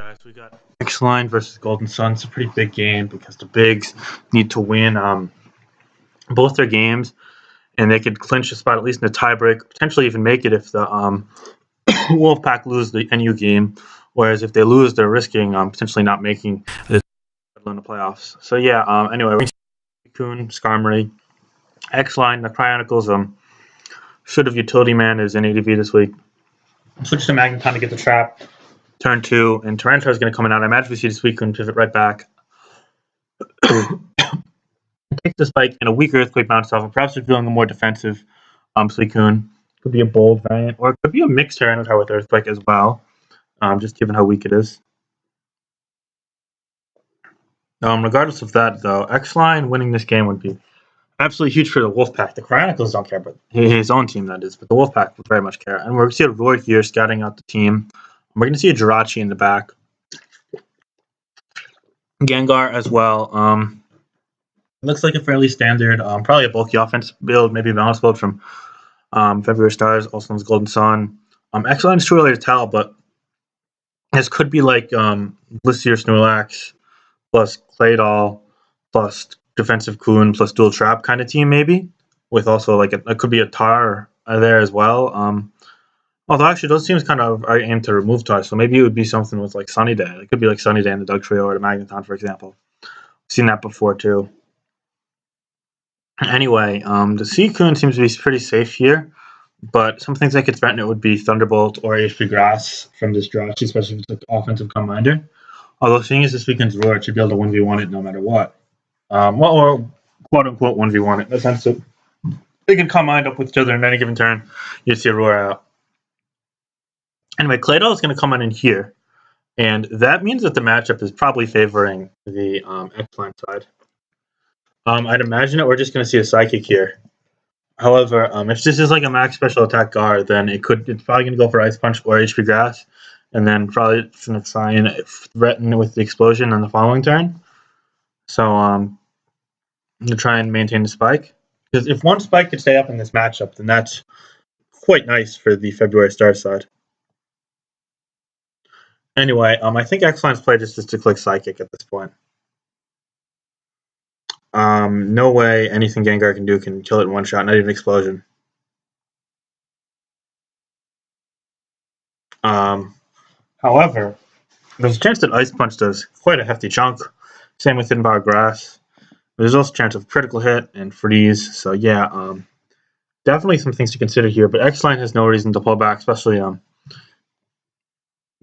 Guys, we got X-Line versus Golden Sun. It's a pretty big game because the Bigs need to win both their games, and they could clinch a spot at least in the tiebreak, potentially even make it if the Wolfpack lose the NU game. Whereas if they lose, they're risking potentially not making the in the playoffs. So yeah. Anyway, Coon, Skarmory, X-Line, the Cryonicles. Should have Utility Man is in ADV this week. Switch to Magneton to get the trap. Turn 2, and Tyranitar is going to come in out. I imagine we see this week and pivot right back. Take the spike and a weak Earthquake bounce off, and perhaps we're feeling a more defensive Suicune. Could be a bold variant, or it could be a mixed Tyranitar with Earthquake as well, just given how weak it is. Regardless of that, though, X-Line winning this game would be absolutely huge for the Wolfpack. The Chronicles don't care, but his own team, that is. But the Wolfpack would very much care. And we're going to see a Roy here scouting out the team. We're going to see a Jirachi in the back. Gengar as well. Looks like a fairly standard, probably a bulky offense build, maybe a balance build from February Stars, also known as Golden Sun. X-Line is too early to tell, but this could be like Blissey Snorlax plus Claydol plus defensive Coon plus dual trap kind of team, maybe, with also like it could be a Tar there as well. Although actually those teams kind of are aimed to remove Tar, so maybe it would be something with like Sunny Day. It could be like Sunny Day and the Doug Trio or the Magneton, for example. I've seen that before too. Anyway, the Suicune seems to be pretty safe here, but some things that could threaten it would be Thunderbolt or HP Grass from this Jirachi, especially if it's like offensive commander. Although seeing as this weekend's Roar, it should be able to 1v1 it no matter what. Or quote-unquote 1v1 it, in the sense that they can combine up with each other in any given turn. You see a Roar out. Anyway, Claydol is going to come in here, and that means that the matchup is probably favoring the X-Line side. I'd imagine that we're just going to see a Psychic here. However, if this is like a max special attack guard, then it's probably going to go for Ice Punch or HP Grass, and then probably it's going to try and threaten with the Explosion on the following turn. So I'm going to try and maintain the Spike. Because if one Spike could stay up in this matchup, then that's quite nice for the February Star side. Anyway, I think X-Line's play just is to click Psychic at this point. No way anything Gengar can do can kill it in one shot, not even Explosion. However, there's a chance that Ice Punch does quite a hefty chunk. Same with Hidden Power Grass. There's also a chance of critical hit and freeze. So yeah, definitely some things to consider here. But X-Line has no reason to pull back, especially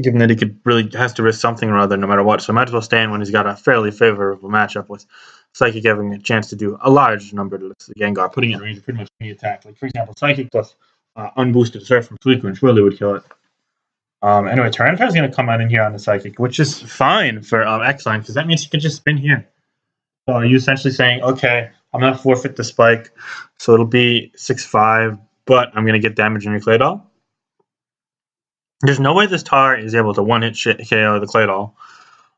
given that he has to risk something or other no matter what. So might as well stay in when he's got a fairly favorable matchup with Psychic having a chance to do a large number to the Gengar, putting it in range of pretty much any attack. Like, for example, Psychic plus unboosted Surf from Suicune surely would kill it. Anyway, Tyranitar is going to come out in here on the Psychic, which is fine for X-Line, because that means he can just spin here. So are you essentially saying, okay, I'm going to forfeit the Spike, so it'll be 6-5, but I'm going to get damage in your Claydol? There's no way this Tar is able to one-hit KO the Claydol.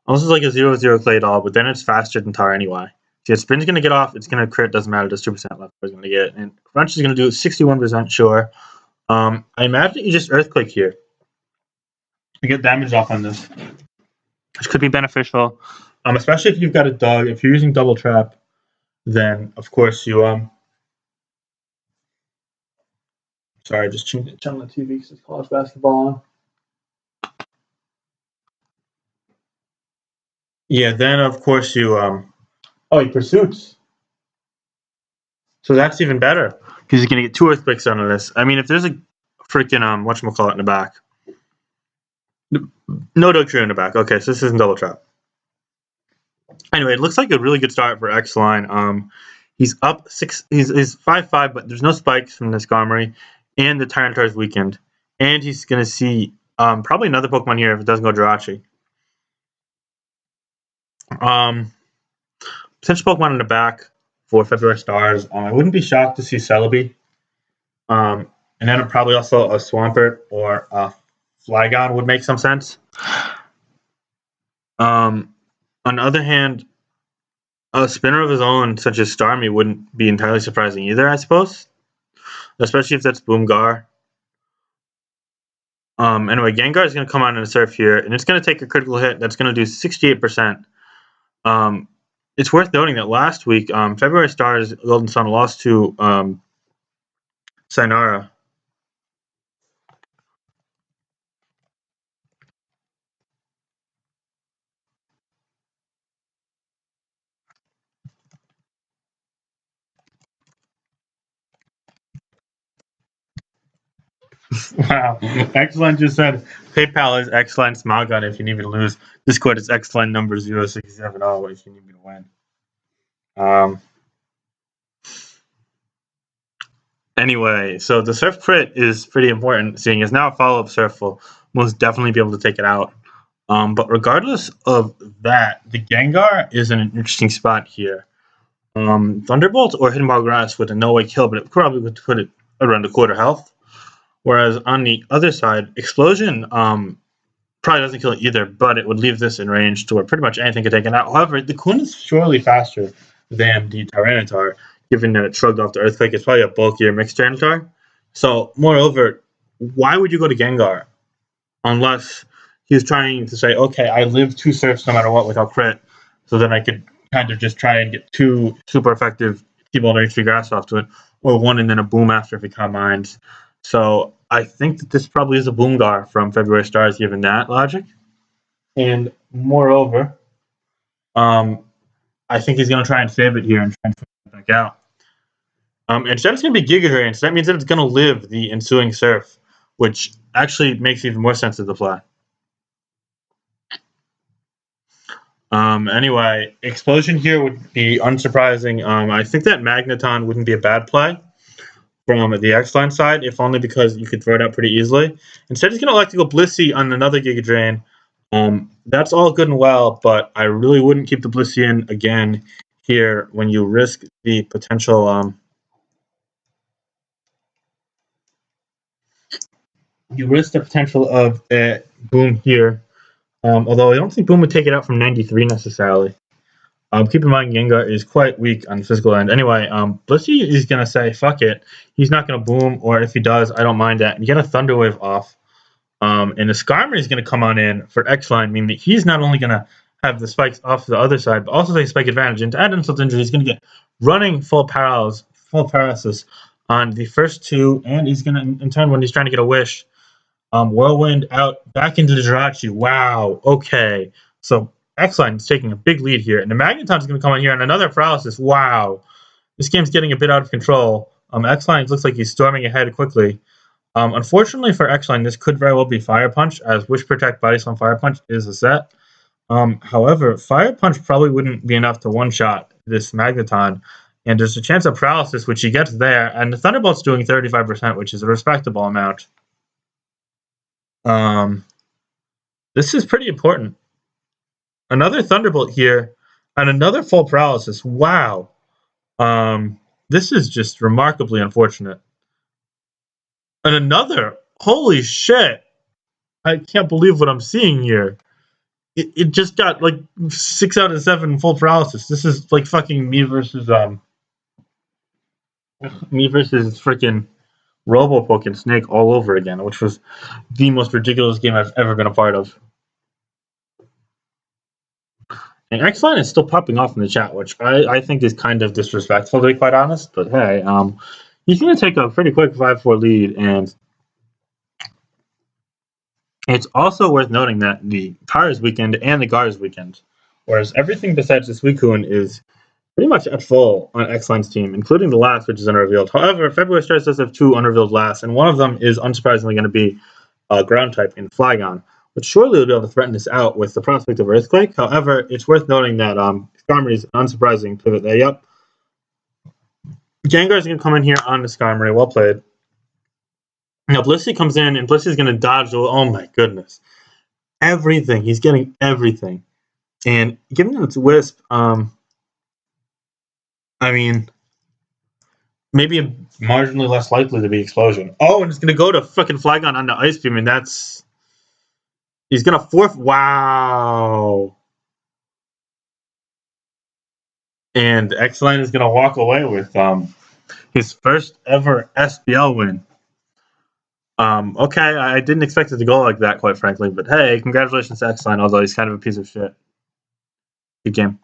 This is like a 0-0 Claydol, but then it's faster than Tar anyway. See, its spin's going to get off, it's going to crit, doesn't matter, there's 2% left it's going to get. And Crunch is going to do 61%, sure. I imagine you just Earthquake here to get damage off on this, which could be beneficial, especially if you've got a Dog. If you're using Double Trap, then of course you sorry, just turn on the TV because it's college basketball on. Yeah, then of course you he pursuits. So that's even better because you're gonna get 2 Earthquakes out of this. I mean, if there's a freaking whatchamacallit in the back. No Doug Trio in the back. Okay, so this isn't Double Trap. Anyway, it looks like a really good start for X-Line. He's up 6. He's 5-5, but there's no spikes from this Skarmory, and the Tyranitar's weakened, and he's gonna see probably another Pokemon here if it doesn't go Jirachi. Potential Pokemon in the back for February Stars. I wouldn't be shocked to see Celebi, and then probably also a Swampert or a Flygon would make some sense. On the other hand, a spinner of his own, such as Starmie, wouldn't be entirely surprising either, I suppose. Especially if that's Boomgar. Anyway, Gengar is going to come on and surf here, and it's going to take a critical hit. That's going to do 68%. Um, it's worth noting that last week, February Stars Golden Sun lost to Sayonara. Wow. Excellent just said PayPal is excellent Smogon if you need me to lose. Discord is excellent number 0670 if you need me to win. Anyway, so the surf crit is pretty important, seeing as now a follow-up surf will most definitely be able to take it out. But regardless of that, the Gengar is in an interesting spot here. Thunderbolt or Hidden Ball Grass with a no-way kill, but it probably would put it around a quarter health. Whereas on the other side, Explosion probably doesn't kill it either, but it would leave this in range to where pretty much anything could take it out. However, the Kun is surely faster than the Tyranitar, given that it shrugged off the Earthquake. It's probably a bulkier mixed Tyranitar. So, moreover, why would you go to Gengar unless he's trying to say, okay, I live two surfs no matter what without crit, so then I could kind of just try and get two super effective T-Ball or HP Grass off to it, or one and then a boom after if he combines. So I think that this probably is a Boomgar from February Stars, given that logic. And moreover, I think he's going to try and save it here and try and put it back out. Instead, it's going to be Giga Drain, so that means that it's going to live the ensuing surf, which actually makes even more sense of the play. Anyway, Explosion here would be unsurprising. I think that Magneton wouldn't be a bad play from the X-Line side, if only because you could throw it out pretty easily. Instead, he's going to elect to go Blissey on another Giga Drain. That's all good and well, but I really wouldn't keep the Blissey in again here when you risk the potential. You risk the potential of a Boom here. Although I don't think Boom would take it out from 93 necessarily. Keep in mind, Gengar is quite weak on the physical end. Anyway, Blissey is going to say, fuck it. He's not going to Boom, or if he does, I don't mind that. And get a Thunder Wave off. And the Skarmory is going to come on in for X-Line, meaning that he's not only going to have the spikes off the other side, but also take spike advantage. And to add insult to injury, he's going to get running full paralysis on the first two, and he's going to, in turn, when he's trying to get a wish, Whirlwind out back into the Jirachi. Wow, okay. So X-Line is taking a big lead here, and the Magneton is going to come in here on another paralysis. Wow, this game's getting a bit out of control. X-Line looks like he's storming ahead quickly. Unfortunately for X-Line, this could very well be Fire Punch, as Wish Protect, Body Slam, Fire Punch is a set. However, Fire Punch probably wouldn't be enough to one-shot this Magneton, and there's a chance of paralysis, which he gets there, and the Thunderbolt's doing 35%, which is a respectable amount. This is pretty important. Another Thunderbolt here, and another full paralysis. Wow. This is just remarkably unfortunate. And another. Holy shit. I can't believe what I'm seeing here. It just got like 6 out of 7 full paralysis. This is like fucking me versus freaking Robopoke and Snake all over again, which was the most ridiculous game I've ever been a part of. And X-Line is still popping off in the chat, which I think is kind of disrespectful, to be quite honest. But hey, he's going to take a pretty quick 5-4 lead, and it's also worth noting that the Tires weekend and the Gars weekend, whereas everything besides this Suicune is pretty much at full on X-Line's team, including the last, which is unrevealed. However, February Stars does have 2 unrevealed lasts, and one of them is unsurprisingly going to be ground type in Flygon, which surely will be able to threaten this out with the prospect of Earthquake. However, it's worth noting that Skarmory is an unsurprising pivot there. Yep. Gengar is going to come in here on the Skarmory. Well played. Now, Blissey comes in, and Blissey is going to dodge. Oh, my goodness. Everything. He's getting everything. And given that it's Wisp, I mean, maybe marginally less likely to be Explosion. Oh, and it's going to go to fucking Flygon on the Ice Beam, and that's... He's going to fourth... Wow. And X-Line is going to walk away with his first ever SPL win. Okay, I didn't expect it to go like that, quite frankly. But hey, congratulations to X-Line, although he's kind of a piece of shit. Good game.